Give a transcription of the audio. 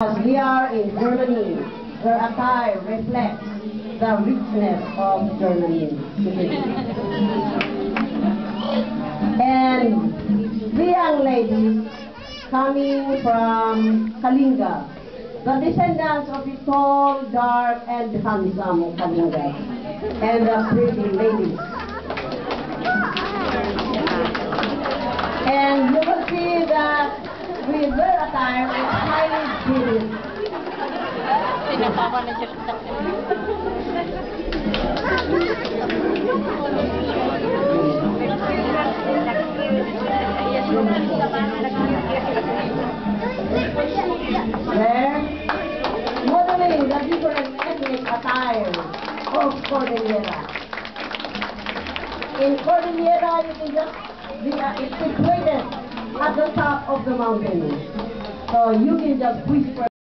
As we are in Germany, their attire reflects the richness of Germany. And the young ladies coming from Kalinga, the descendants of the tall, dark, and handsome Kalinga, and the pretty ladies. And you will see that with their attire is highly beautiful. There, modeling the different ethnic attire of Cordillera. In Cordillera, you can just it's situated at the top of the mountain. So you can just whisper